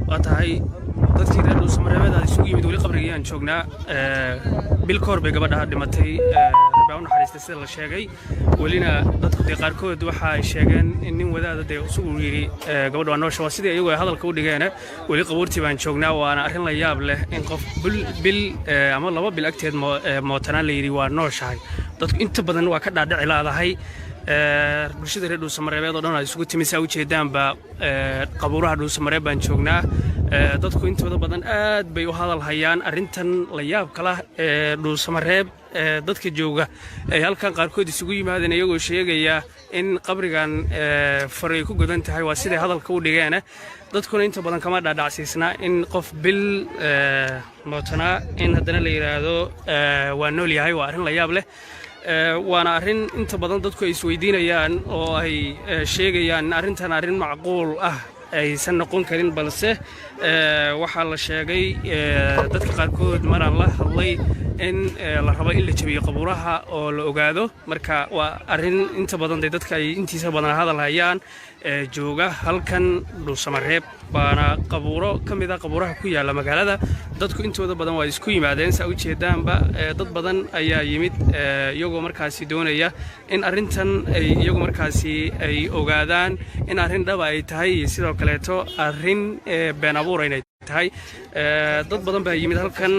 واتهاي dadkii reer Dhuusamareebada isugu yimid wali qabriga aan joognaa bil koor bay gabadha dhimatay rabaa una xariistay sida la sheegay walina dadku qaarkood waxa ay sheegeen in nin wadaad ah isugu yiri gabadha waa noosha sidii ayagu ay hadalka u dhigeen wali qabuurtii baan joognaa waana arrin la yaab leh in qof bil ama laba bil agteed mootana la yiri waa nooshahay dadku inta badan waa ka dhaadhici laadahay bulshada reer Dhuusamareebada oo dhan ay isugu timisa u jeedaanba qabuuraha Dhuusamareeb baan joognaa dadku intooda badan aad bay u hadal hayaan arrintan la yaab kala Dhuusamareeb dadka jooga ay halkan qaarkood isugu yimaadeen iyagoo sheegaya in qabrigan faray ku godan tahay waa sida hadalka u dhigeen dadkuna inta badan kama dhaadhacsiisna in qof bil mootana in hadana la yiraahdo waa nool yahay waa arrin la yaab leh waana arrin inta badan dadku ay isweydiinayaan oo ay sheegayaan arrintan arrin macquul ah aysan noqon karin balse waxa la sheegay dadka qaarkood maraan la hadlay in la rabo in la jabiyo qabuuraha oo la ogaado marka waa arrin inta badan dadka ay intiisa badan hadal hayaan jooga halkan Dhuusamareeb baana qabuuro kamid ah qabuuraha ku yaala magaalada dadku intooda badan waa isku yimaadeen saa u jeedaanba dad badan ayaa yimid iyagoo markaasi doonaya in arrintan ay iyagu markaasi ay ogaadaan in arrin dhab ay tahay sidoo kale arrin been abuur ay tahay dad badan baa yimid halkan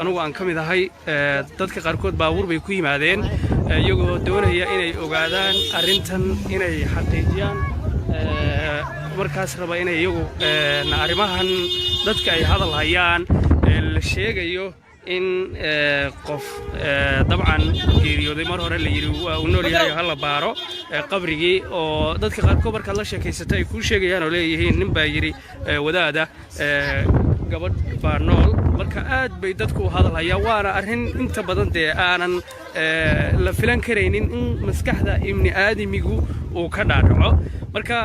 anigu aan kamid ahay dadka qaarkood baabuur bay ku yimaadeen iyagoo doonaya inay ogaadaan arrintan inay xaqiijiyaan markaas raba inay iyagu arrimahan dadka ay hadal hayaan la sheegayo in qof dabcan geeriyooday mar hore la yiri waa uu nool yahay hal baaro qabrigii oo dadka qaarkood marka la sheekaysatay ay ku sheegayaan oo leeyihiin nin baa yiri wadaada gabadh baa nool marka aad bay dadku hadal hayaan waana arrin inta badan aanan la filan kareynin in maskaxda ibni aadamigu uu ka dhaadhaco marka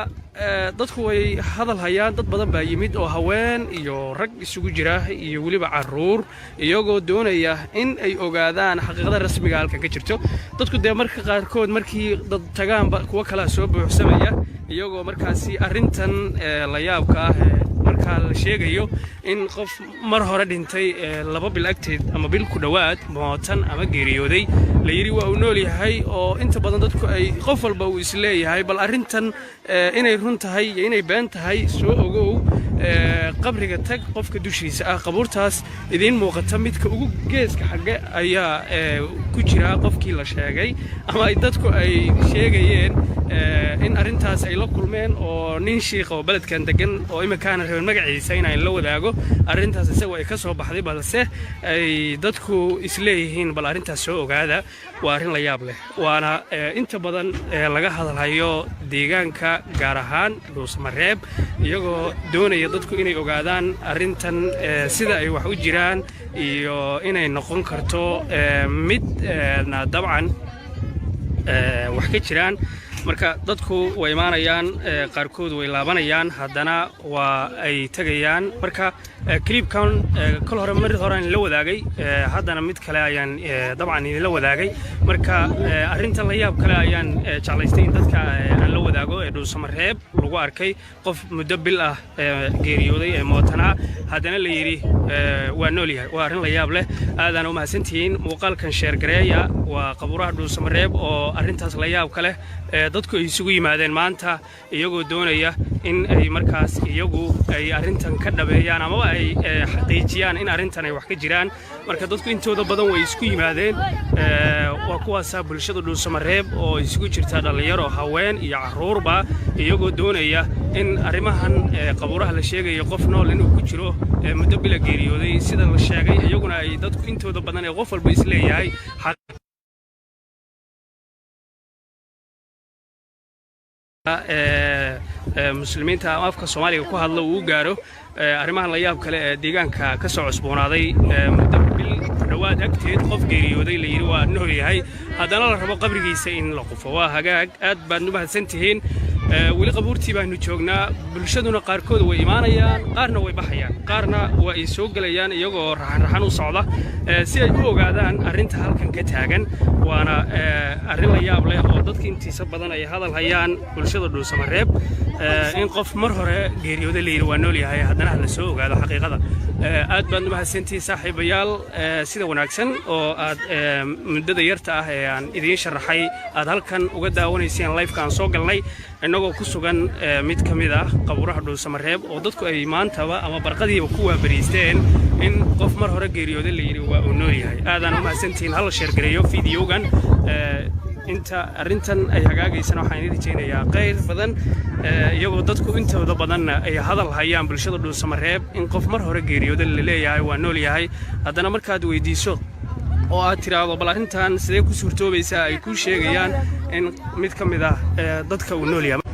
dadku way hadal hayaan dad badan baa yimid oo haween iyo rag isugu jira iyo waliba caruur iyagoo doonaya in ay ogaadaan xaqiiqada rasmiga halka ka jirto dadku marka qaarkood markii dad tagaanba kuwa kala soo buuxsamaya iyagoo markaasi arrintan la yaabka ah marka la sheegayo in qof mar hore dhintay laba bil agteed ama bil ku dhawaad mootan ama geeriyooday la yiri waa uu nool yahay oo inta badan dadku ay qof walba uu isleeyahay bal arrintan inay run tahay iyo inay been tahay soo ogow qabriga tag qofka dushiisa ah qabuurtaas idin muuqata midka ugu geeska xagga ayaa ku jira qofkii la sheegay ama ay dadku ay sheegayeen in arrintaas ay la kulmeen oo nin sheekh oo baladkan degan oo imikaana reer magaciisa inay la wadaago arrintaas isagu ay ka soo baxday balse ay dadku isleeyihiin bal arrintaas soo ogaada waa arrin la yaab leh waana inta badan laga hadalhayo deegaanka gaar ahaan Dhuusamareeb iyagoo doonaya dadku inay ogaadaan arrintan sida ay wax u jiraan iyo inay noqon karto mid dabcan wax ka jiraan marka dadku way imaanayaan qaarkood way laabanayaan haddana waa ay tagayaan marka clipkan kol hore mar hore aan la wadaagay haddana mid kale ayaan dabcan la wadaagay marka arrinta la yaab kale ayaan jeclaystay in dadka aan la wadaago Dhuusamareeb lagu arkay qof muddo bil ah geeriyooday mootana haddana la yiri waa nool yahay waa arrin la yaab leh aadaan u mahadsantihiin muuqaalkan share gareeya waa qabuuraha Dhuusamareeb oo arrintaas la yaab kale dadku ay isugu yimaadeen maanta iyagoo doonaya in ay markaas iyagu ay arrintan ka dhabeeyaan ama ay xaqiijiyaan in arrintan ay wax ka jiraan marka dadku intooda badan way isku yimaadeen waa kuwaas bulshada Dhuusamareeb oo isugu jirta dhalinyaro haween iyo caruurba iyagoo doonaya in arrimahan qabuuraha la sheegayo qof nool inuu ku jiro muddo bila geeriyooday sida la sheegay iyaguna ay dadku intooda badan ee qof walba isleeyahay muslimiinta afka Soomaaliga ku hadla uu gaaro arrimahan la yaab kale ee deegaanka ka soo cusboonaaday muddo bil dhawaad agteed qof geeriyooday la yiri waa nool yahay haddana la rabo qabrigiisa in la qufo waa hagaag aad baad u mahadsantihiin weli qabuurtii baanu joognaa bulshaduna qaarkood way imaanayaan qaarna way baxayaan qaarna waa ay soo galayaan iyagoo raxan u socda si ay u ogaadaan arrinta halkan ka taagan waana arrin la yaab leh oo dadka intiisa badan ay hadal hayaan bulshada Dhuusamareeb in qof mar hore geeriyooday la yiri waa nool yahay haddana la soo ogaado xaqiiqada aad baan u mahadsantihiin saaxiibayaal sida wanaagsan oo aad muddada yarta ah ee aan idiin sharaxay aad halkan uga daawanayseen live-ka aan soo galnay inagoo ku sugan mid ka mid ah qabuuraha Dhuusamareeb oo dadku ay maantaba ama barqadiiba ku waabariisteen in qof mar hore geeriyooday la yiri waa uu nool yahay aadaan u mahadsantihiin hal share gareeyo fiidiyogan inta arrintan ay hagaagaysana waxaan idin rajaynayaa khayr badan iyagoo dadku intooda badan ay hadal hayaan bulshada Dhuusamareeb in qof mar hore geeriyooday la leeyahay waa nool yahay haddana markaad weydiiso oo aad tiraahdo bal arrintan sidee ku suurtoobaysaa ay ku sheegayaan in mid ka mid ah dadka uu nool yahay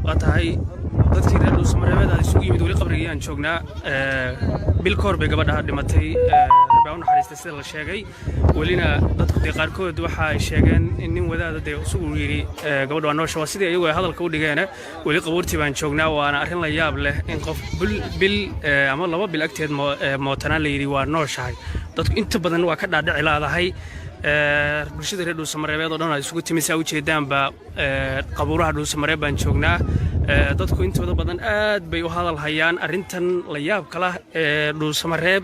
واتهاي dadkii reer Dhuusamareeb ay isugu yimid wali qabrigii aan joognaa bil koor bay gabadha dhimatay rabaa u naxariistay sida la sheegay walina dadku qaarkood waxa ay sheegeen in nin wadaada isugu yiri gabadha waa noosha waa sidii ayagu hadalka u dhigeen wali qabuurtii baan joognaa waana arrin la yaab leh in qof bil ama laba bil agteed mootana la yiri waa nooshahay dadku inta badan waa ka dhaadhici laadahay bulshada reer Dhuusamareeb oo dhan ay isugu timisay u jeedaanba qabuuraha Dhuusamareeb baan joognaa dadku intooda badan aad bay u hadal hayaan arrintan la yaab kala Dhuusamareeb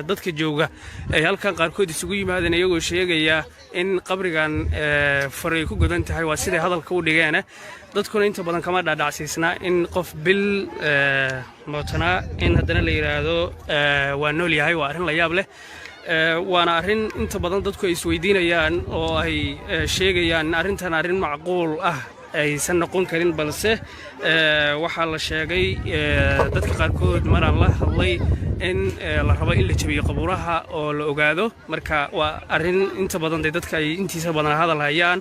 dadka jooga ay halkan qaarkood isugu yimaadeen iyagoo sheegaya in qabrigan faray ku godan tahay waa sidii hadalka u dhigeen dadkuna inta badan kama dhaadhacsiisna in qof bil mootana in haddana la yiraahdo waa nool yahay waa arrin la yaab leh waana arrin inta badan dadku ay isweydiinayaan oo ay sheegayaan arrintan arrin macquul ah aysan noqon karin balse waxaa la sheegay dadka qaarkood maraan la hadlay in la rabo in la jabiyo qabuuraha oo la ogaado marka waa arrin inta badan dadka ay intiisa badan hadal hayaan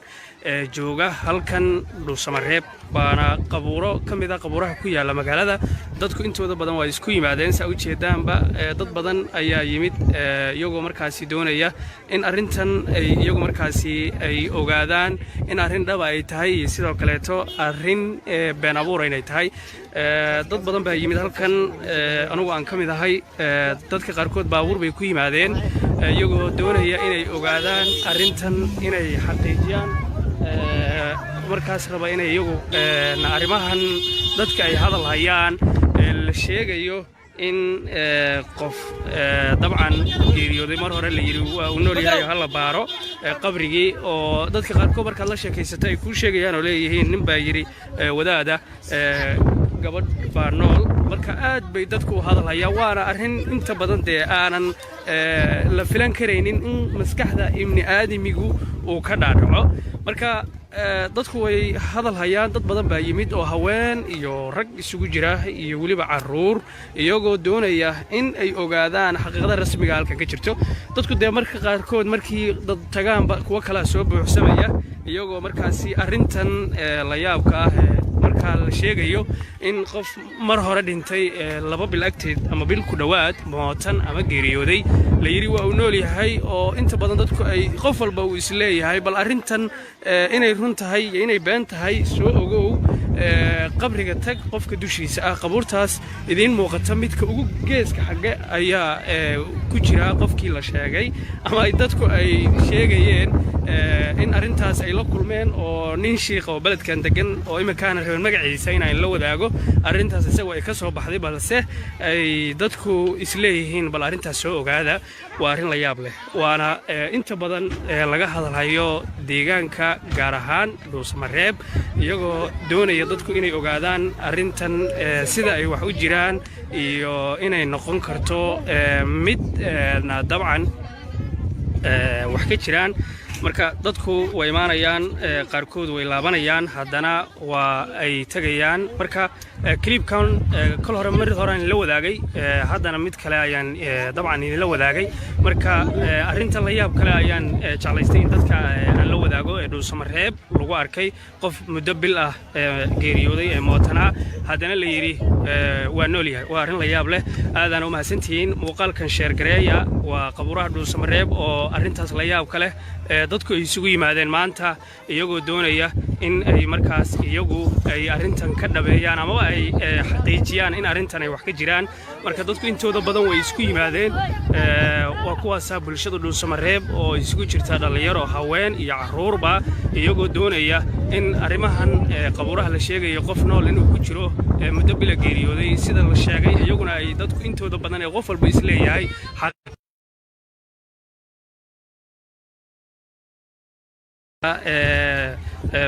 jooga halkan Dhuusamareeb baana qabuuro kamid ah qabuuraha ku yaala magaalada dadku intooda badan waa isku yimaadeen sa u jeedaanba dad badan ayaa yimid iyagoo markaasi doonaya in arrintan ay iyagu markaasi ay ogaadaan in arrin dhab ay tahay sidoo kale arrin been abuur inay tahay dad badan baa yimid halkan anigu aan kamid ahay dadka qaarkood baabuur bay ku yimaadeen iyagoo doonaya inay ogaadaan arrintan inay xaqiijiyaan markaas raba inay iyagu arrimahan dadka ay hadal hayaan la sheegayo in qof dabcan geeriyooday mar hore la yiri waa uu nool yahay hal baaro qabrigii oo dadka qaarkood marka la sheekaysatay ay ku sheegayaan oo leeyihiin nin baa yiri wadaada gabadh baa nool marka aad bay dadku hadal hayaan waana arrin inta badan aanan la filan kareynin in maskaxda ibni aadamigu uu ka dhaadhaco marka dadku way hadal hayaan dad badan baa yimid oo haween iyo rag isugu jira iyo waliba caruur iyagoo doonaya in ay ogaadaan xaqiiqada rasmiga halka ka jirto dadku marka qaarkood markii dad tagaanba kuwa kala soo buuxsamaya iyagoo markaasi arrintan la yaabka ah marka la sheegayo in qof mar hore dhintay laba bil agteed ama bil ku dhawaad mootan ama geeriyooday la yiri waa uu nool yahay oo inta badan dadku ay qof walba uu isleeyahay bal arrintan inay run tahay iyo inay been tahay soo ogow qabriga tag qofka dushiisa ah qabuurtaas idin muuqata midka ugu geeska xagga ayaa ku jira qofkii la sheegay ama ay dadku ay sheegayeen in arrintaas ay la kulmeen oo nin sheekh oo baladkan degan oo imikaana reer magaciisa inaan la wadaago arrintaas isagoo ay ka soo baxday balse ay dadku isleeyihiin bal arrintaas soo ogaada waa arrin la yaab leh waana inta badan laga hadalhayo deegaanka gaar ahaan Dhuusamareeb iyagoo doonaya dadku inay ogaadaan arrintan sida ay wax u jiraan iyo inay noqon karto mid dabcan wax ka jiraan marka dadku way imaanayaan qaarkood way laabanayaan haddana waa ay tagayaan marka clipkan kal hore mar hore aan la wadaagay haddana mid kale ayaan dabcan la wadaagay marka arinta la yaab kale ayaan jeclaystay in dadka aan la wadaago ee Dhuusamareeb lagu arkay qof muddo bil ah geeriyooday ee mootana haddana la yiri waa nool yahay waa arin la yaab leh aadana u mahadsantihiin muuqaalkan share gareeya waa qabuuraha Dhuusamareeb oo arintaas la yaab kale dadku ay isugu yimaadeen maanta iyagoo doonaya in ay markaas iyagu ay arintan ka dhabeeyaan ama ay xaqiijiyaan in arintan ay wax ka jiraan marka dadku intooda badan way isku yimaadeen waa kuwaas bulshada Dhuusamareeb oo isugu jirta dhalinyaro haween iyo caruurba iyagoo doonaya in arimahan qabuuraha la sheegayo qof nool inuu ku jiro muddo bil geeriyooday sida la sheegay iyaguna ay dadku intooda badan ee qof walba isleeyahay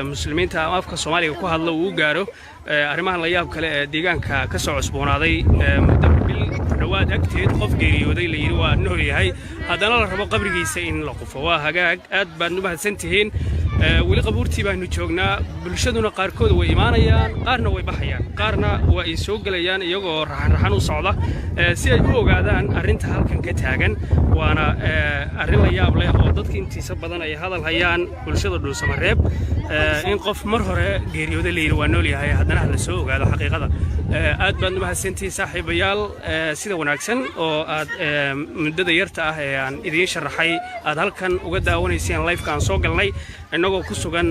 muslimiinta afka Soomaaliga ku hadla uu gaaro arimahan la yaab kale ee deegaanka ka soo cusboonaaday muddo bil dhawaad agteed qof geeriyooday la yiri waa nool yahay haddana la rabo qabrigiisa in la qufo waa hagaag aad baan u mahadsantihiin weli qabuurtii baanu joognaa bulshaduna qaarkood way imaanayaan qaarna way baxayaan qaarna waa ay soo galayaan iyagoo raxan u socda si ay u ogaadaan arinta halkan ka taagan waana arin la yaab leh oo dadka intiisa badan ay hadal hayaan bulshada Dhuusamareeb in qof mar hore geeriyooday la yiri waa nool yahay haddana la soo ogaado xaqiiqada aad baan u mahadsantihiin saaxiibayaal sida wanaagsan oo aad muddada yarta ah ee aan idin sharaxay aad halkan uga daawanayseen live-ka aan soo galnay inagoo ku sugan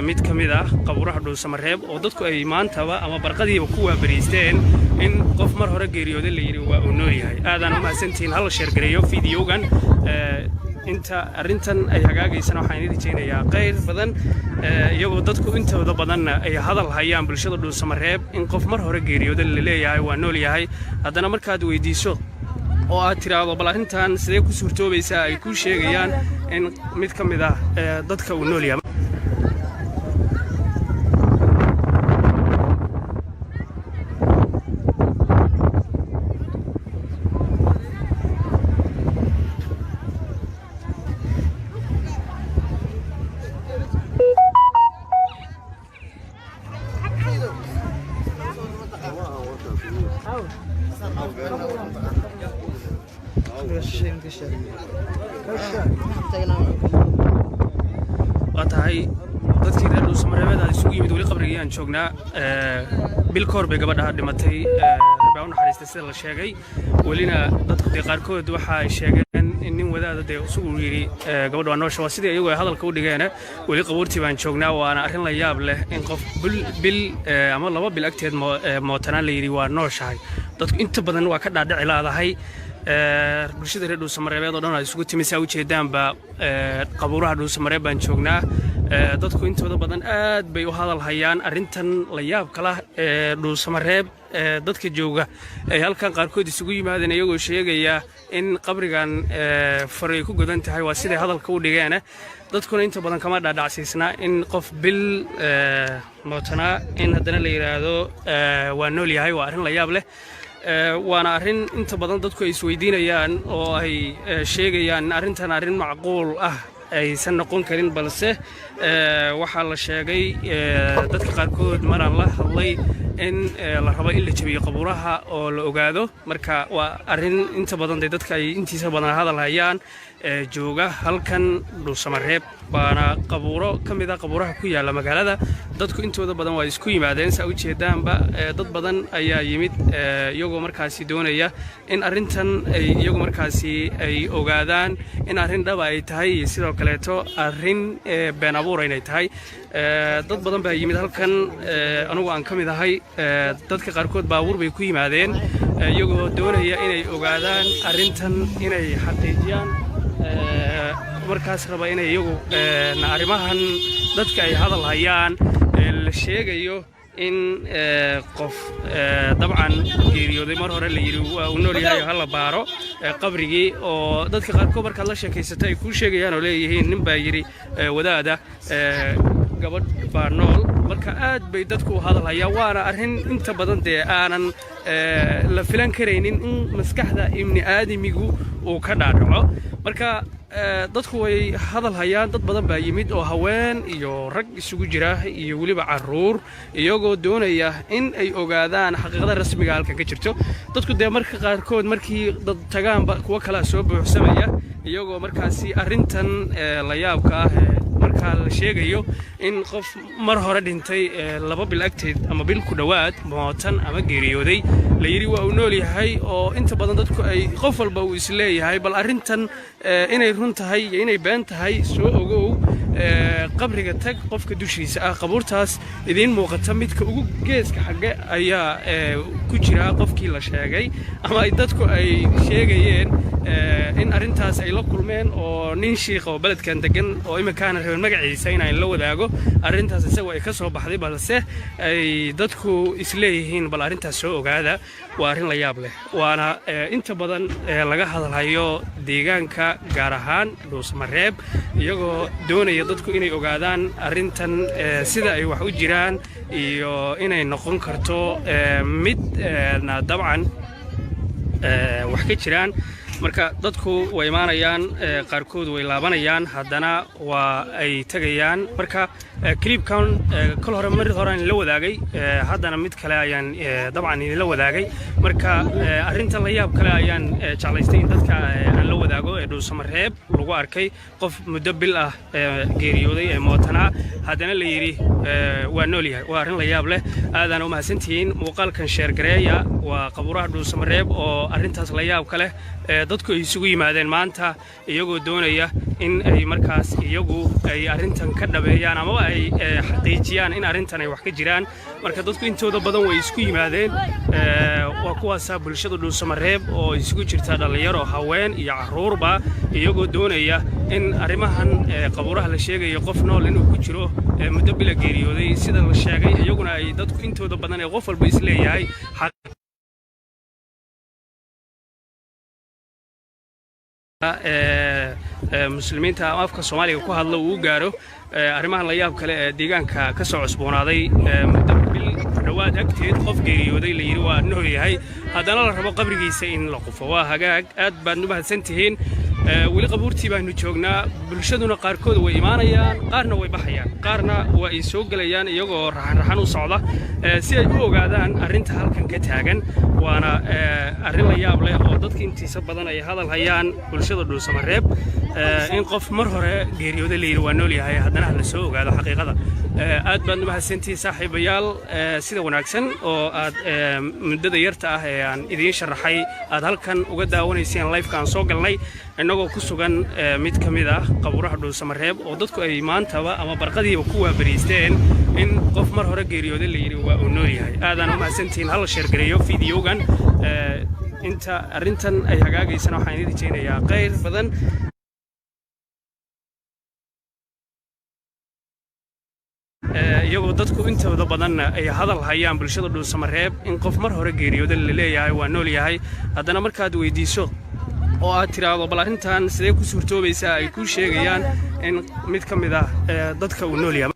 mid ka mid ah qabuuraha Dhuusamareeb oo dadku ay maantaba ama barqadiiba ku waabariisteen in qof mar hore geeriyooday la yiri waa nool yahay aadaan u mahadsantihiin hal share gareeyo fiidiyogan inta arintan ay hagaagaysan waxaan idin rajaynayaa qayb badan iyagoo dadku intooda badan ay hadal hayaan bulshada Dhuusamareeb in qof mar hore geeriyooday la leeyahay waa nool yahay haddana markaad weydiiso oo aad tiraado bal arintan sidee ku suurtoobaysaa ay ku sheegayaan in mid ka mid ah dadka uu nool yahay واتهاي dadkii reer Dhuusamareeb ay isugu yimid wali qabriga aan joognaa bil koor bay gabadha dhimatay rabaa u naxariistay sida la sheegay walina dadku qaarkood waxa ay sheegeen in nin wadaad isugu yiri gabadha waa noosha sidii ayagu ay hadalka u dhigeen wali qabuurtii baan joognaa waana arin la yaab leh in qof bil ama laba bil agteed mootana la yiri waa nooshahay dadku inta badan waa ka dhaadhici laadahay bulshada reer Dhuusamareeb oo dhan ay isugu timisay u jeedaanba qabuuraha Dhuusamareeb baan joognaa dadku intooda badan aad bay u hadal hayaan arintan la yaab kala Dhuusamareeb dadka jooga ay halkan qaarkood isugu yimaadeen iyagoo sheegaya in qabrigan faray ku godan tahay waa sida hadalka u dhigeen dadkuna inta badan kama dhaadhacsiisna in qof bil mootana in haddana la yiraahdo waa nool yahay waa arin la yaab leh waana arin inta badan dadku ay isweydiinayaan oo ay sheegayaan arintan arin macquul ah aysan noqon karin balse waxa la sheegay dadka qaarkood maraan la hadlay in la rabo in la jabiyo qabuuraha oo la ogaado marka waa arin inta badan dadka ay intiisa badan hadal hayaan jooga halkan Dhuusamareeb baana qabuuro kamid ah qabuuraha ku yaala magaalada dadku intooda badan waa isku yimaadeen saa u jeedaanba dad badan ayaa yimid iyagoo markaasi doonaya in arintan ay iyagu markaasi ay ogaadaan in arin dhab ay tahay sidoo kale arin been abuur ay tahay dad badan baa yimid halkan anigu aan kamid ahay dadka qaarkood baabuur bay ku yimaadeen iyagoo doonaya inay ogaadaan arintan inay xaqiijiyaan markaas raba inay iyagu arimahan dadka ay hadal hayaan la sheegayo in qof dabcan geeriyooday mar hore la yiri waa uu nool yahay hal baaro qabrigii oo dadka qaarkood marka la sheekaysatay ay ku sheegayaan oo leeyihiin nin baa yiri wadaada gabadh baa nool marka aad bay dadku hadal hayaan waana arin inta badan aanan la filan kareynin in maskaxda ibni aadamigu uu ka dhaadhaco marka dadku way hadal hayaan dad badan baa yimid oo haween iyo rag isugu jira iyo waliba caruur iyagoo doonaya in ay ogaadaan xaqiiqada rasmiga halka ka jirto dadku marka qaarkood markii dad tagaanba kuwa kala soo buuxsamaya iyagoo markaasi arrintan la yaabka ah marka la sheegayo in qof mar hore dhintay 2 bil agteed ama bil ku dhawaad mootan ama geeriyooday la yiri waa uu nool yahay oo inta badan dadku ay qof walba uu isleeyahay bal arrintan inay run tahay iyo inay been tahay soo ogow qabriga tag qofka dushiisa ah qabuurtaas idin muuqata midka ugu geeska xagga ayaa ku jira qofkii la sheegay ama ay dadku ay sheegayeen in arrintaas ay la kulmeen oo nin sheekh oo baladkan degan oo imikaana reer magaciisa inaan la wadaago arrintaas isagu ay ka soo baxday balse ay dadku isleeyihiin bal arrintaas soo ogaada waa arrin la yaab leh waana inta badan laga hadlayo deegaanka gaar ahaan Dhuusamareeb iyagoo doonaya dadku inay ogaadaan arrintan sida ay wax u jiraan iyo inay noqon karto mid dabcan wax ka jiraan marka dadku way imaanayaan qaarkood way laabanayaan haddana waa ay tagayaan marka clipkan kal hore mar hore la wadaagay haddana mid kale ayaan dabcan la wadaagay marka arrinta la yaab kale ayaan jeclaystay in dadka aan la wadaago ee Dhuusamareeb lagu arkay qof muddo bil ah geeriyooday ee mootana haddana la yiri waa nool yahay waa arrin la yaab leh aadaan u mahadsantihiin muuqaalkan share gareeya waa qabuuraha Dhuusamareeb oo arrintaas la yaab kale dadku ay isugu yimaadeen maanta iyagoo doonaya in ay markaas iyagu ay arrintan ka dhabeeyaan ama ay xaqiijiyaan in arrintan ay wax ka jiraan marka dadku intooda badan way isku yimaadeen waa kuwaas bulshada Dhuusamareeb oo isugu jirta dhalinyaro haween iyo caruurba iyagoo doonaya in arrimahan qabuuraha la sheegayo qof nool inuu ku jiro muddo bil geeriyooday sida la sheegay iyaguna ay dadku intooda badan ee qof walba isleeyahay muslimiinta afka Soomaaliga ku hadla uu gaaro arrimahan la yaab kale ee deegaanka ka soo cusboonaaday muddo bil dhawaad agteed qof geeriyooday la yiri waa nool yahay haddana la rabo qabrigiisa in la qufo waa hagaag aad baad u mahadsantihiin wali qabuurtii baanu joognaa bulshaduna qaarkood way imaanayaan qaarna way baxayaan qaarna waa ay soo galayaan iyagoo raxan u socda si ay u ogaadaan arrinta halkan ka taagan waana arrin la yaab leh oo dadka intiisa badan ay hadal hayaan bulshada Dhuusamareeb in qof mar hore geeriyooday la yiri waa nool yahay haddana la soo ogaado xaqiiqada aad baad u mahadsantihiin saaxiibayaal sida wanaagsan oo aad muddada yarta ah ee aan idiin sharaxay aad halkan uga daawanayseen live-kan soo galnay inagoo ku sugan mid ka mid ah qabuuraha Dhuusamareeb oo dadku ay maantaba ama barqadiiba ku waabariisteen in qof mar hore geeriyooday la yiri waa uu nool yahay aadaan u mahadsantihiin hal share gareeyo fiidiyogan inta arrintan ay hagaagaysana waxaan idin rajaynayaa khayr badan iyagoo dadku intooda badan ay hadal hayaan bulshada Dhuusamareeb in qof mar hore geeriyooday la leeyahay waa nool yahay haddana markaad weydiiso oo aad tiraado bal arrintan sidee ku suurtoobaysaa ay ku sheegayaan in mid ka mid ah dadka uu nool yahay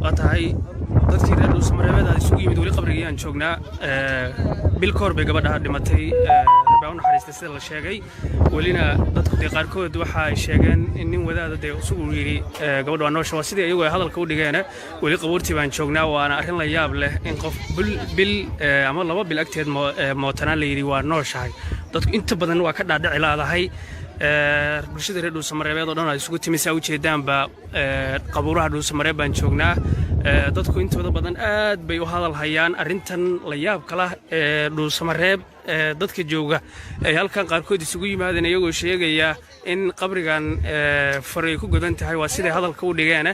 واتهاي dadkii reer Dhuusamareeb ay isugu yimid wali qabriga aan joognaa bil koor bay gabadha dhimatay rabaa una xariistay sida la sheegay walina dadku qaarkood waxa ay sheegeen in nin wadaad ah isugu yiri gabadha waa noosha sidii ayagu ay hadalka u dhigeen wali qabuurtii baan joognaa waana arrin la yaab leh in qof bil ama 2 bil agteed mootana la yiri waa nooshahay dadku inta badan waa ka dhaadhici laadahay bulshada reer Dhuusamareeb oo dhan ay isugu timisa u jeedaanba qabuuraha Dhuusamareeb baan joognaa dadku intooda badan aad bay u hadal hayaan arrintan la yaab kala Dhuusamareeb dadka jooga ay halkan qaarkood isugu yimaadeen iyagoo sheegaya in qabrigan faray ku godan tahay waa sida hadalka u dhigeen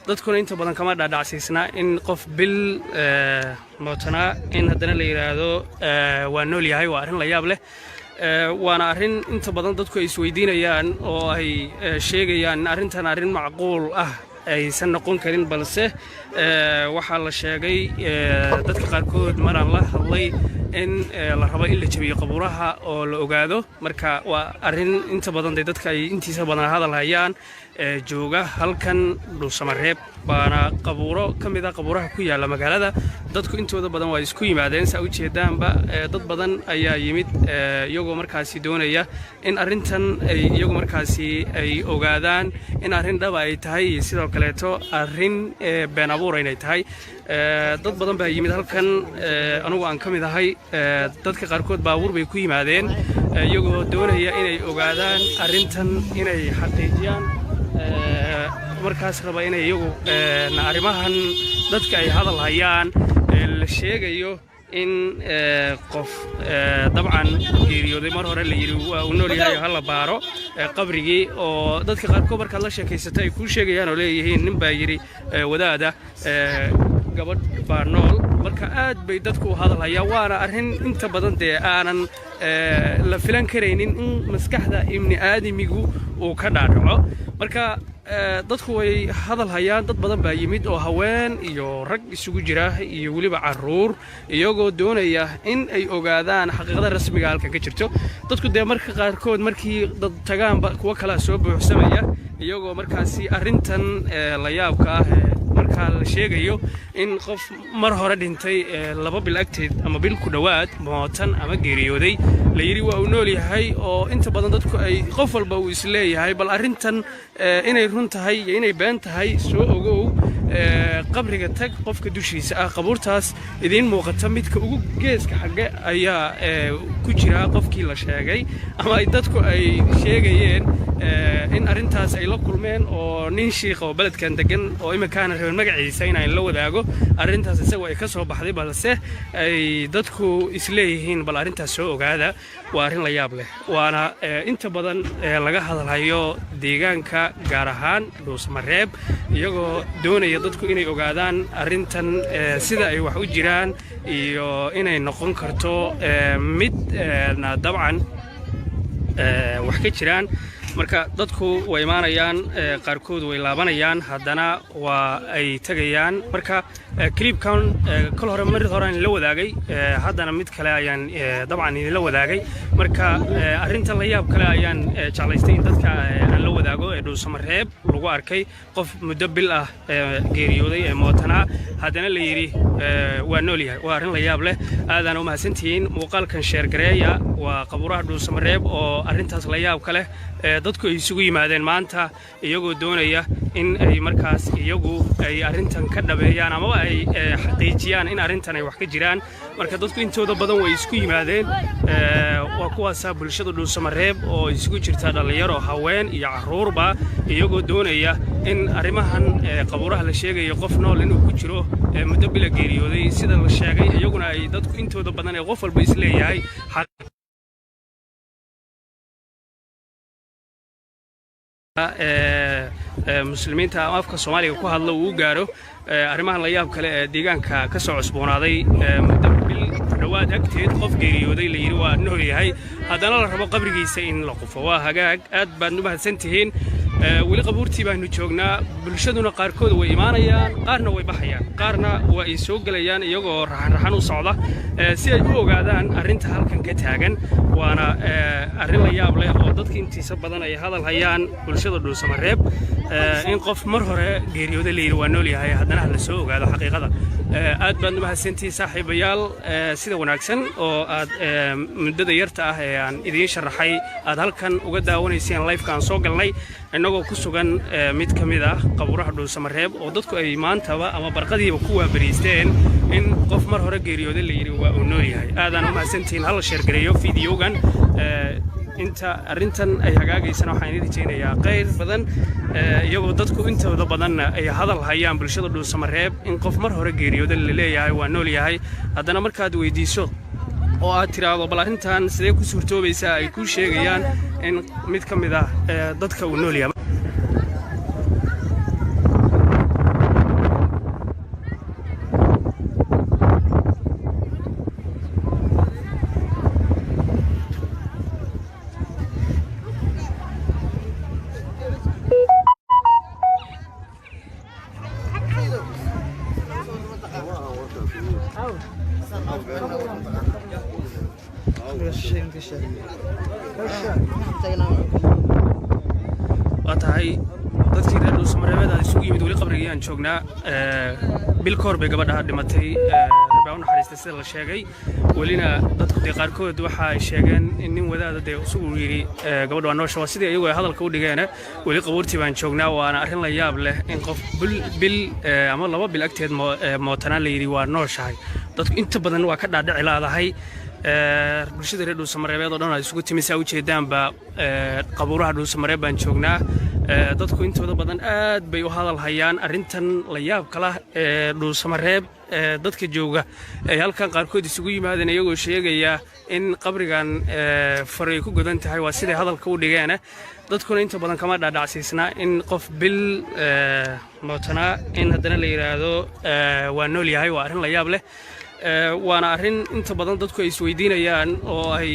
dadkuna inta badan kama dhaadhacsiisna in qof bil mootana in haddana la yiraahdo waa nool yahay waa arrin la yaab leh waana arrin inta badan dadku ay isweydiinayaan oo ay sheegayaan arrintan arrin macquul ah aysan noqon karin balse waxaa la sheegay dadka qaarkood maraan la hadlay in la rabo in la jabiyo qabuuraha oo la ogaado marka waa arrin inta badan dadka ay intiisa badan hadal hayaan jooga halkan Dhuusamareeb baana qabuuro kamid ah qabuuraha ku yaala magaalada dadku intooda badan waa isku yimaadeen saa u jeedaanba dad badan ayaa yimid iyagoo markaasi doonaya in arrintan ay iyagu markaasi ay ogaadaan in arrin dhab ay tahay sidoo kaleeto arrin been abuur ay tahay dad badan baa yimid halkan anigu aan kamid ahay dadka qaarkood baabuur bay ku yimaadeen iyagoo doonaya inay ogaadaan arrintan inay xaqiijiyaan markaas raba inay iyagu arrimahan dadka ay hadal hayaan la sheegayo in qof dabcan geeriyooday mar hore la yiri waa uu nool yahay hal baaro qabrigii oo dadka qaarkood marka la sheekaysatay ay ku sheegayaan oo leeyihiin nin baa yiri wadaada gabadh baa nool marka aad bay dadku hadal hayaan waana arrin inta badan aanan la filan kareynin in maskaxda ibni aadamigu uu ka dhaadhaco marka dadku way hadal hayaan dad badan baa yimid oo haween iyo rag isugu jira iyo waliba caruur iyagoo doonaya in ay ogaadaan xaqiiqada rasmiga halka ka jirto dadku marka qaarkood markii dad tagaanba kuwa kala soo buuxsamaya iyagoo markaasi arrintan la yaabka ah marka la sheegayo in qof mar hore dhintay 2 bil agteed ama bil ku dhawaad mootan ama geeriyooday la yiri waa uu nool yahay oo inta badan dadku ay qof walba uu isleeyahay bal arrintan inay run tahay iyo inay been tahay soo ogow qabriga tag qofka dushiisa ah qabuurtaas idin muuqata midka ugu geeska xagga ayaa ku jira qofkii la sheegay ama ay dadku ay sheegayeen in arrintaas ay la kulmeen oo nin sheekh oo baladkan degan oo imikaana reer magaciisa in ay la wadaago arrintaas isagu ay ka soo baxday balse ay dadku isleeyihiin bal arrintaas soo ogaada waa arrin la yaab leh waana inta badan laga hadalhayo deegaanka gaar ahaan Dhuusamareeb iyagoo doonaya dadku inay ogaadaan arrintan sida ay wax u jiraan iyo inay noqon karto mid dabcan wax ka jiraan marka dadku way imaanayaan qaarkood way laabanayaan haddana waa ay tagayaan marka clipkan kal hore mar hore aan la wadaagay haddana mid kale ayaan dabcan la wadaagay marka arrinta la yaab kale ayaan jeclaystay in dadka aan la wadaago Dhuusamareeb lagu arkay qof muddo bil ah geeriyooday mootana haddana la yiri waa nool yahay waa arrin la yaab leh aadana u mahadsantihiin muuqaalkan share gareeya waa qabuuraha Dhuusamareeb oo arrintaas la yaab kale dadku ay isugu yimaadeen maanta iyagoo doonaya in ay markaas iyagu ay arrintan ka dhabeeyaan ama ay xaqiijiyaan in arrintan ay wax ka jiraan marka dadku intooda badan way isku yimaadeen waa kuwaas bulshada Dhuusamareeb oo isugu jirta dhalinyaro haween iyo caruurba iyagoo doonaya in arrimahan qabuuraha la sheegayo qof nool inuu ku jiro muddo bil geeriyooday sida la sheegay iyaguna ay dadku intooda badan ay qof walba isleeyahay muslimiinta afka Soomaaliga ku hadla uu gaaro arrimahan la yaab kale ee deegaanka ka soo cusboonaaday muddo bil dhawaad agteed qof geeriyooday la yiri waa nool yahay haddana la rabo qabrigiisa in la qufo waa hagaag aad baad u mahadsantihiin weli qabuurtii baanu joognaa bulshaduna qaarkood way imaanayaan qaarna way baxayaan qaarna waa ay soo galayaan iyagoo raxan u socda si ay u ogaadaan arrinta halkan ka taagan waana arrin la yaab leh oo dadka intiisa badan ay hadal hayaan bulshada Dhuusamareeb in qof mar hore geeriyooday la yiri waa nool yahay haddana la soo ogaado xaqiiqada aad baad u mahadsantihiin saaxiibayaal sida wanaagsan oo aad muddada yarta ah ee aan idin sharaxay aad halkan uga daawanayseen live-kan soo galnay inagoo ku sugan mid ka mid ah qabuuraha Dhuusamareeb oo dadku ay maantaba ama barqadiiba ku waabariisteen in qof mar hore geeriyooday la yiri waa uu nool yahay aadaan u mahadsantihiin hal share gareeyo fiidiyogan inta arrintan ay hagaagaysana waxaan idin rajaynayaa khayr badan iyagoo dadku intooda badan ay hadal hayaan bulshada Dhuusamareeb in qof mar hore geeriyooday la leeyahay waa nool yahay haddana markaad weydiiso oo aad tiraado bal arrintan sidee ku suurtoobaysaa ay ku sheegayaan in mid ka mid ah dadka uu nool yahay واتهاي dadkii reer dhuusamareebada isugu yimid weli qabrigii aan joognaa bil koor bay gabadha dhimatay rabaa u naxariistay sida la sheegay welina dadku de qaarkood waxa ay sheegeen in nin wadaada de isugu yiri gabadha waa noosha waa sidii ayagu ay hadalka u dhigeen weli qabuurtii baan joognaa waana arrin la yaab leh in qof bil ama laba bil agteed mootanaan la yiri waa nooshahay dadku inta badan waa ka dhaadhici laadahay bulshada reer dhuusamareebada oo dhan ay isugu timi saa u jeedaanba qabuuraha dhuusamareeb baan joognaa dadku intooda badan aad bay u hadal hayaan arrintan la yaab kala dhuusamareeb dadka jooga ay halkan qaarkood isugu yimaadeen iyagoo sheegaya in qabrigan faray ku godan tahay waa siday hadalka u dhigeen dadkuna inta badan kama dhaadhacsiisna in qof bil mootana in haddana la yiraahdo waa nool yahay waa arrin la yaab leh waana arrin inta badan dadku ay isweydiinayaan oo ay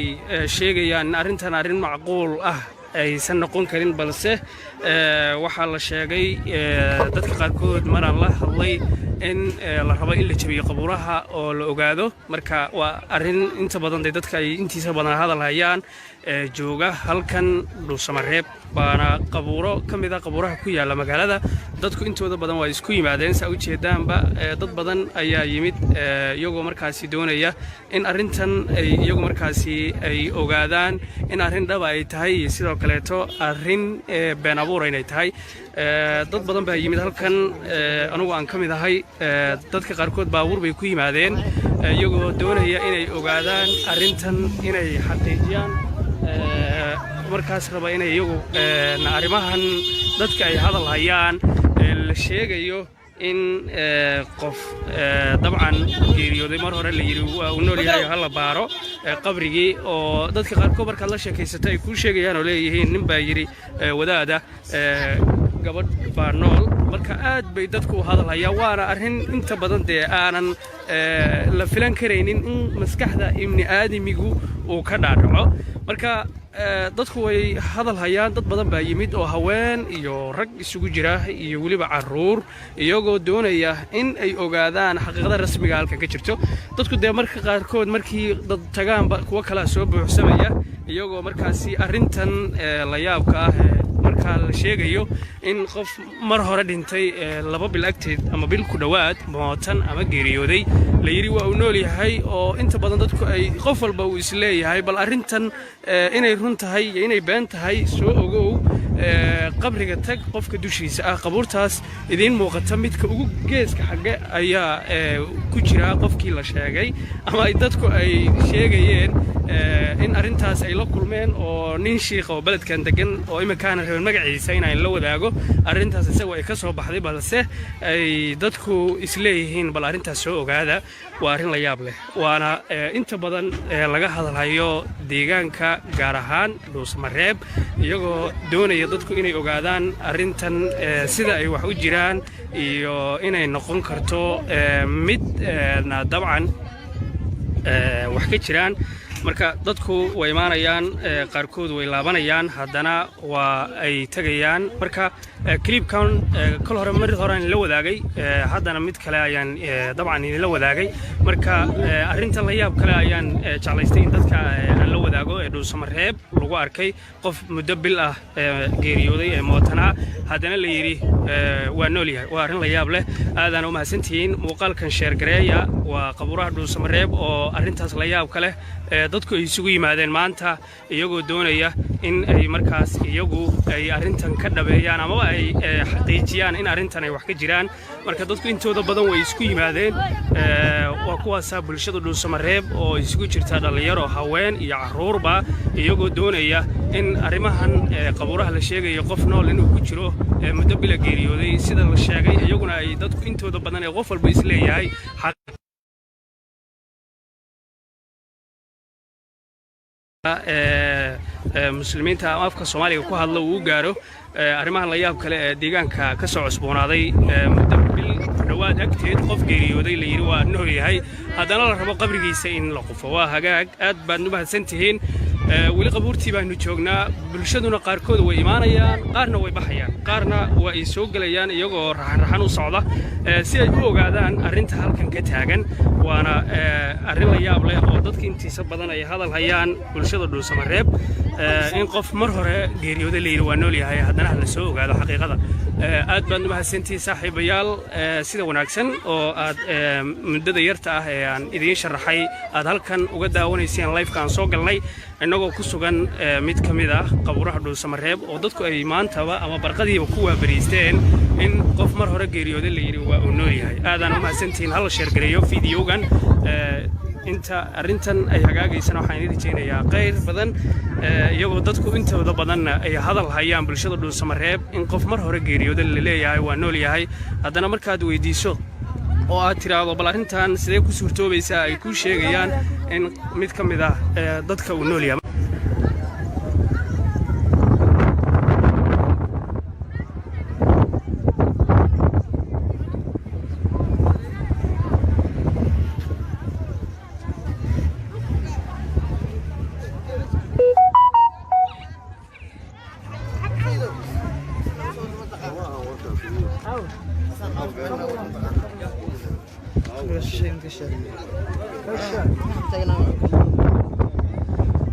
sheegayaan arrintan arrin macquul ah aysan noqon karin balse waxaa la sheegay dadka qaarkood maraan la hadlay in la rabo in la jabiyo qabuuraha oo la ogaado marka waa arrin inta badan dadka ay intiisa badan hadal hayaan jooga halkan dhuusamareeb baana qabuuro ka mid ah qabuuraha ku yaala magaalada dadku intooda badan waa isku yimaadeen saa u jeedaanba dad badan ayaa yimid iyagoo markaasi doonaya in arrintan ay iyagu markaasi ay ogaadaan in arrin dhaba ay tahay iyo sidoo kaleeto arrin been abuur inay tahay dad badan baa yimid halkan anigu aan ka mid ahay dadka qaarkood baabuur bay ku yimaadeen iyagoo doonaya inay ogaadaan arrintan inay xaqiijiyaan markaas raba inay iyagu arrimahan dadka ay hadal hayaan la sheegayo in qof dabcan geeriyooday mar hore la yiri waa uu nool yahay hal baaro qabrigii oo dadka qaarkood marka la sheekaysatay ay ku sheegayaan oo leeyihiin nin baa yiri wadaada gabadh baa nool marka aad bay dadku hadal hayaan waana arrin inta badan de aanan la filan karaynin in maskaxda ibni aadamigu uu ka dhaadhaco marka dadku way hadal hayaan dad badan baa yimid oo haween iyo rag isugu jira iyo weliba caruur iyagoo doonaya in ay ogaadaan xaqiiqada rasmiga halka ka jirto dadku de marka qaarkood markii dad tagaanba kuwa kala soo buuxsamaya iyagoo markaasi arrintan la yaabka ah marka la sheegayo in qof mar hore dhintay laba bil agteed ama bil ku dhawaad mootan ama geeriyooday la yiri waa uu nool yahay oo inta badan dadku ay qof walba uu isleeyahay bal arrintan inay run tahay iyo inay been tahay soo ogow qabriga tag qofka dushiisa ah qabuurtaas idin muuqata midka ugu geeska xagga ayaa ku jira qofkii la sheegay ama ay dadku ay sheegayeen in arrintaas ay la kulmeen oo nin shiikh oo baladkan degan oo imikaana rabeen magaciisa inaan la wadaago arrintaas isagoo ay ka soo baxday balse ay dadku isleeyihiin bal arrintaas soo ogaada waa arrin la yaab leh waana inta badan laga hadalhayo deegaanka gaar ahaan dhuusamareeb iyagoo doonaya dadku inay ogaadaan arrintan sida ay wax u jiraan iyo inay noqon karto mid dabcan wax ka jiraan marka dadku way imaanayaan qaarkood way laabanayaan haddana waa ay tagayaan marka clipkan kal hore mar hore aan la wadaagay haddana mid kale ayaan dabcan la wadaagay marka arrinta la yaab kale ayaan jeclaystay in dadka aan la wadaago ee dhuusamareeb lagu arkay qof muddo bil ah geeriyooday ee mootana haddana la yiri waa nool yahay waa arrin la yaab leh aadaan u mahadsantihiin muuqaalkan sheer gareeya waa qabuuraha dhuusamareeb oo arrintaas la yaab kale dadku ay isugu yimaadeen maanta iyagoo doonaya in ay markaas iyagu ay arrintan ka dhabeeyaan ama ay xaqiijiyaan in arrintan ay wax ka jiraan marka dadku intooda badan way isku yimaadeen waa kuwaasa bulshada dhuusamareeb oo isugu jirta dhalinyaro haween iyo caruurba iyagoo doonaya in arrimahan qabuuraha la sheegayo qof nool inuu ku jiro muddo bila geeriyooday sida la sheegay iyaguna ay dadku intooda badan ee qof walba isleeyahay muslimiinta ama afka Soomaaliga ku hadla uu gaaro arrimahan la yaab kale ee deegaanka ka soo cusboonaaday muddo bil dhawaad agteed qof geeriyooday la yiri waa nool yahay haddana la rabo qabrigiisa in la qufo waa hagaag aad baad u mahadsantihiin weli qabuurtii baanu joognaa bulshaduna qaarkood way imaanayaan qaarna way baxayaan qaarna waa ay soo galayaan iyagoo raxan u socda si ay u ogaadaan arrinta halkan ka taagan waana arrin la yaab leh oo dadka intiisa badan ay hadal hayaan bulshada Dhuusamareeb in qof mar hore geeriyooday la yiri waa nool yahay haddana la soo ogaado xaqiiqada aad baan u mahadsantihiin saaxiibayaal sida wanaagsan oo aad muddada yarta ah ee aan idiin sharaxay aad halkan uga daawanayseen live-kan soo galnay inagoo ku sugan mid ka mid ah qabuuraha Dhuusamareeb oo dadku ay maantaba ama barqadiiba ku waabariisteen in qof mar hore geeriyooday la yiri waa nool yahay aadaan u mahadsantihiin hal share gareeyo fiidiyogan inta arrintan ay hagaagaysana waxaan idin rajaynayaa khayr badan iyagoo dadku intooda badan ay hadal hayaan bulshada Dhuusamareeb in qof mar hore geeriyooday la leeyahay waa nool yahay haddana markaad weydiiso oo aad tiraado bal arrintan sidee ku suurtoobaysaa ay ku sheegayaan in mid ka mid ah dadka uu nool yahay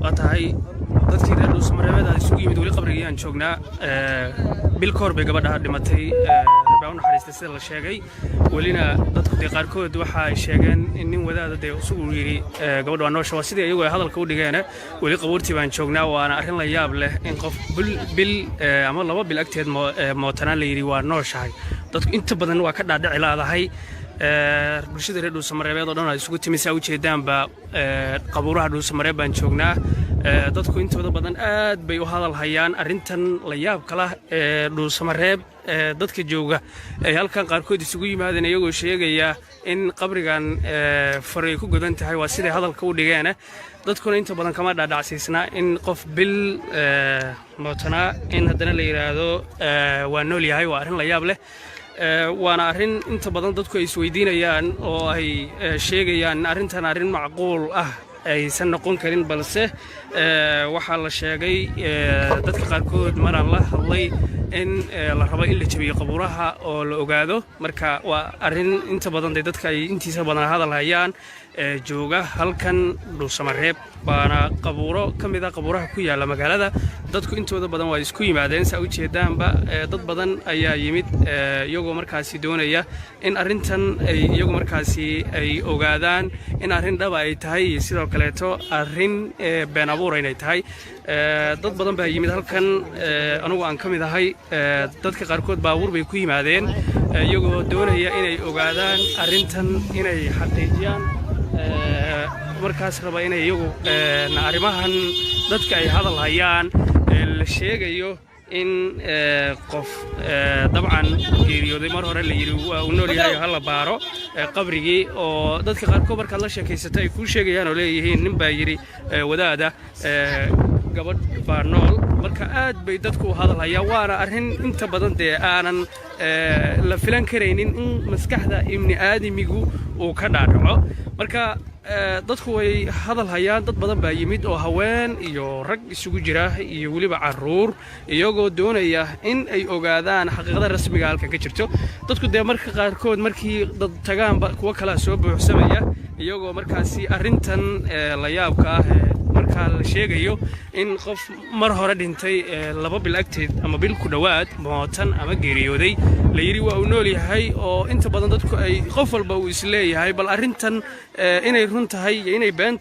واتهاي dadkii reer Dhuusamareeb ay isugu yimid wali qabriga aan joognaa bil koor bay gabadha dhimatay Rabbi naxariista sida la sheegay walina dadku qaarkood waxa ay sheegeen in nin wadaad ah isugu yiri gabadha waa noosha sidii iyagu ay hadalka u dhigeen wali qabuurtii baan joognaa waana arrin la yaab leh in qof bil ama laba bil agteed mootanaan la yiri waa nooshahay dadku inta badan waa ka dhaadhici laadahay bulshada reer Dhuusamareeb oo dhan ay isugu timisay u jeedaanba qabuuraha Dhuusamareeb baan joognaa dadku intooda badan aad bay u hadal hayaan arrintan la yaab kala Dhuusamareeb dadka jooga ay halkan qaarkood isugu yimaadeen iyagoo sheegaya in qabrigan faray ku godan tahay waa sida hadalka u dhigeen dadkuna inta badan kama dhaadhacsiisna in qof bil mootana in haddana la yiraahdo waa nool yahay waa arrin la yaab leh waana arrin inta badan dadku ay isweydiinayaan oo ay sheegayaan arrintan arrin macquul ah aysan noqon karin balse waxa la sheegay dadka qaarkood maraan la hadlay in la rabo in la jabiyo qabuuraha oo la ogaado marka waa arrin inta badan dadka ay intiisa badan hadal hayaan jooga halkan Dhuusamareeb baana qabuuro kamid ah qabuuraha ku yaala magaalada dadku intooda badan waa isku yimaadeen sa u jeedaanba dad badan ayaa yimid iyagoo markaasi doonaya in arrintan ay iyagu markaasi ay ogaadaan in arrin dhab ay tahay sidoo kaleeto arrin been abuur inay tahay dad badan baa yimid halkan anigu aan kamid ahay dadka qaarkood baabuur bay ku yimaadeen iyagoo doonaya inay ogaadaan arrintan inay xaqiijiyaan markaas raba inay iyagu arrimahan dadka ay hadal hayaan la sheegayo in qof dabcan geeriyooday mar hore la yiri waa uu nool yahay hal baaro qabrigii oo dadka qaarkood marka la sheekaysatay ku sheegayaan oo leeyihiin nin baa yiri wadaada gabadh baa nool marka aad bay dadku hadal hayaan waana arrin inta badan aanan la filan kareynin in maskaxda ibni aadamigu uu ka dhaadhaco marka dadku way hadal hayaan dad badan baa yimid oo haween iyo rag isugu jira iyo waliba caruur iyagoo doonaya in ay ogaadaan xaqiiqada rasmiga halka ka jirto dadku marka qaarkood markii dad tagaan kuwa kala soo buuxsamaya iyagoo markaasi arrintan la yaabka ah marka la sheegayo in qof mar hore dhintay laba bil agteed ama bil ku dhawaad mootan ama geeriyooday la yiri waa uu nool yahay oo inta badan dadku ay qof walba uu isleeyahay bal arrintan inay run tahay iyo inay been